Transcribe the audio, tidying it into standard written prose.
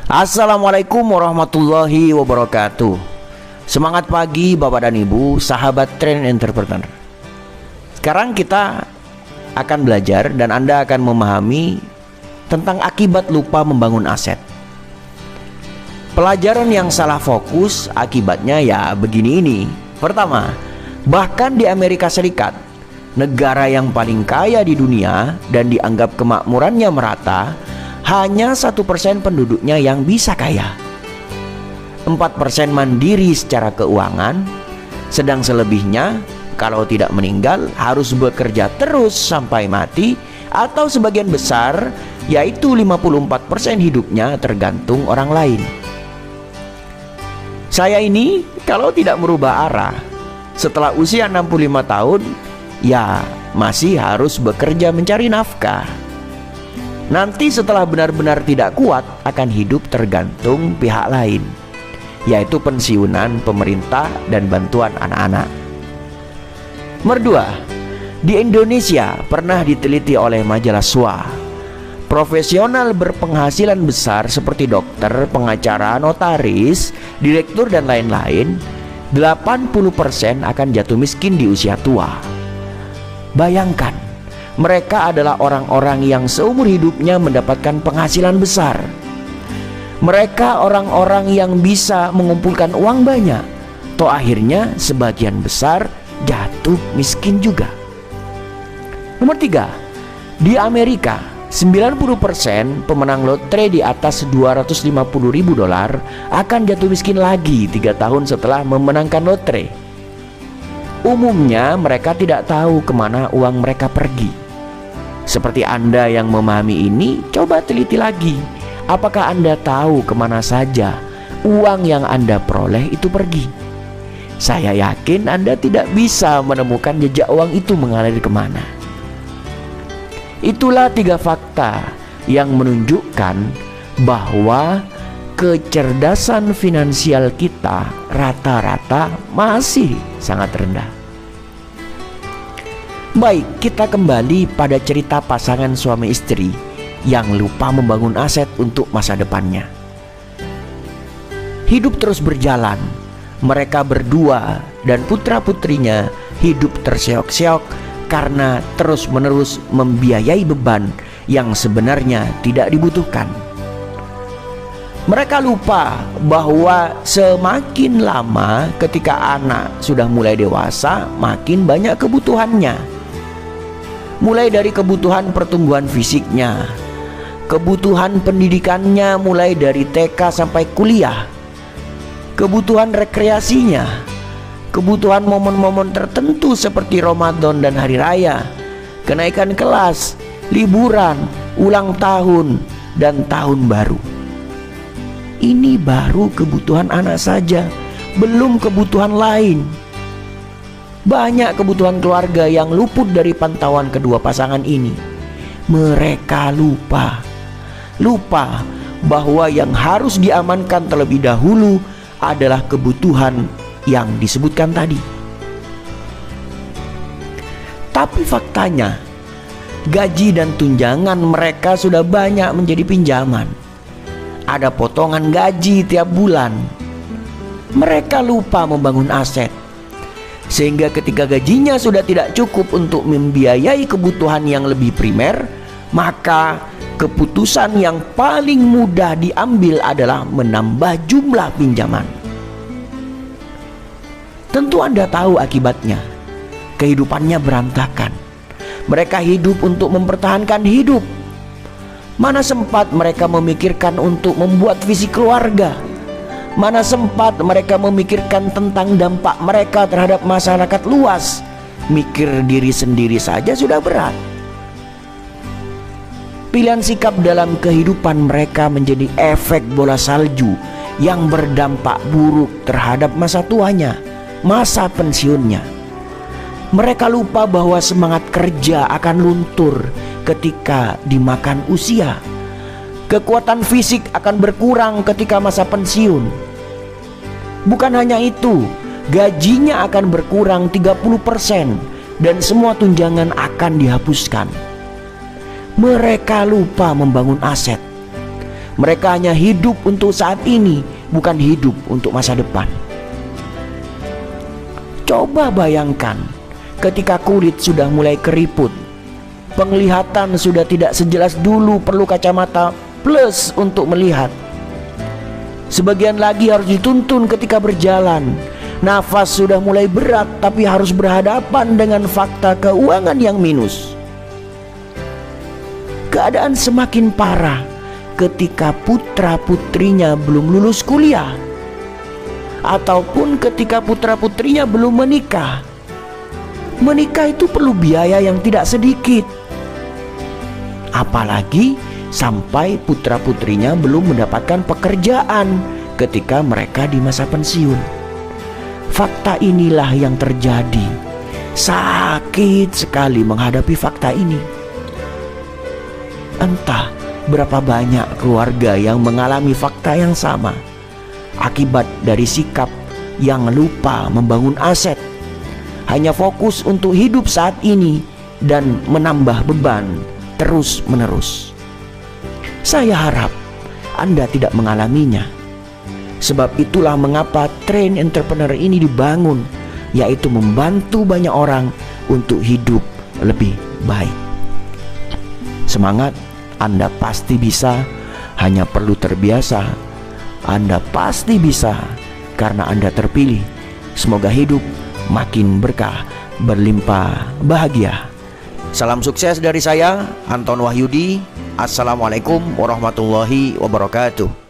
Assalamualaikum warahmatullahi wabarakatuh. Semangat pagi Bapak dan Ibu, sahabat Train Entrepreneur. Sekarang kita akan belajar dan Anda akan memahami tentang akibat lupa membangun aset. Pelajaran yang salah fokus akibatnya ya begini ini. Pertama, bahkan di Amerika Serikat, negara yang paling kaya di dunia dan dianggap kemakmurannya merata, hanya 1% penduduknya yang bisa kaya. 4% mandiri secara keuangan, sedang selebihnya kalau tidak meninggal harus bekerja terus sampai mati, atau sebagian besar yaitu 54% hidupnya tergantung orang lain. Saya ini kalau tidak merubah arah setelah usia 65 tahun ya masih harus bekerja mencari nafkah. Nanti setelah benar-benar tidak kuat akan hidup tergantung pihak lain, yaitu pensiunan, pemerintah, dan bantuan anak-anak. Nomor 2, di Indonesia pernah diteliti oleh majalah SWA, profesional berpenghasilan besar seperti dokter, pengacara, notaris, direktur, dan lain-lain, 80% akan jatuh miskin di usia tua. Bayangkan, mereka adalah orang-orang yang seumur hidupnya mendapatkan penghasilan besar. Mereka orang-orang yang bisa mengumpulkan uang banyak, toh akhirnya sebagian besar jatuh miskin juga. Nomor 3, di Amerika 90% pemenang lotre di atas 250 ribu dolar akan jatuh miskin lagi 3 tahun setelah memenangkan lotre. Umumnya mereka tidak tahu kemana uang mereka pergi. Seperti Anda yang memahami ini, coba teliti lagi. Apakah Anda tahu kemana saja uang yang Anda peroleh itu pergi? Saya yakin Anda tidak bisa menemukan jejak uang itu mengalir kemana. Itulah 3 fakta yang menunjukkan bahwa kecerdasan finansial kita rata-rata masih sangat rendah. Baik, kita kembali pada cerita pasangan suami istri yang lupa membangun aset untuk masa depannya. Hidup terus berjalan. Mereka berdua dan putra-putrinya hidup terseok-seok karena terus-menerus membiayai beban yang sebenarnya tidak dibutuhkan. Mereka lupa bahwa semakin lama ketika anak sudah mulai dewasa, makin banyak kebutuhannya. Mulai dari kebutuhan pertumbuhan fisiknya, kebutuhan pendidikannya mulai dari TK sampai kuliah, kebutuhan rekreasinya, kebutuhan momen-momen tertentu seperti Ramadan dan hari raya, kenaikan kelas, liburan, ulang tahun, dan tahun baru. Ini baru kebutuhan anak saja, belum kebutuhan lain. Banyak kebutuhan keluarga yang luput dari pantauan kedua pasangan ini. Mereka lupa bahwa yang harus diamankan terlebih dahulu adalah kebutuhan yang disebutkan tadi. Tapi faktanya, gaji dan tunjangan mereka sudah banyak menjadi pinjaman. Ada potongan gaji tiap bulan. Mereka lupa membangun aset, sehingga ketika gajinya sudah tidak cukup untuk membiayai kebutuhan yang lebih primer, maka keputusan yang paling mudah diambil adalah menambah jumlah pinjaman. Tentu Anda tahu akibatnya. Kehidupannya berantakan. Mereka hidup untuk mempertahankan hidup. Mana sempat mereka memikirkan untuk membuat visi keluarga? Mana sempat mereka memikirkan tentang dampak mereka terhadap masyarakat luas? Mikir diri sendiri saja sudah berat. Pilihan sikap dalam kehidupan mereka menjadi efek bola salju yang berdampak buruk terhadap masa tuanya, masa pensiunnya. Mereka lupa bahwa semangat kerja akan luntur ketika dimakan usia. Kekuatan fisik akan berkurang ketika masa pensiun. Bukan hanya itu, gajinya akan berkurang 30% dan semua tunjangan akan dihapuskan. Mereka lupa membangun aset. Mereka hanya hidup untuk saat ini, bukan hidup untuk masa depan. Coba bayangkan ketika kulit sudah mulai keriput, penglihatan sudah tidak sejelas dulu, perlu kacamata plus untuk melihat. Sebagian lagi harus dituntun ketika berjalan. Nafas sudah mulai berat tapi harus berhadapan dengan fakta keuangan yang minus. Keadaan semakin parah ketika putra-putrinya belum lulus kuliah, ataupun ketika putra-putrinya belum menikah. Menikah itu perlu biaya yang tidak sedikit, apalagi sampai putra-putrinya belum mendapatkan pekerjaan ketika mereka di masa pensiun. Fakta inilah yang terjadi. Sakit sekali menghadapi fakta ini. Entah berapa banyak keluarga yang mengalami fakta yang sama akibat dari sikap yang lupa membangun aset, hanya fokus untuk hidup saat ini dan menambah beban terus-menerus. Saya harap Anda tidak mengalaminya. Sebab itulah mengapa Train Entrepreneur ini dibangun, yaitu membantu banyak orang untuk hidup lebih baik. Semangat, Anda pasti bisa, hanya perlu terbiasa. Anda pasti bisa karena Anda terpilih. Semoga hidup makin berkah, berlimpah bahagia. Salam sukses dari saya, Anton Wahyudi. Assalamualaikum warahmatullahi wabarakatuh.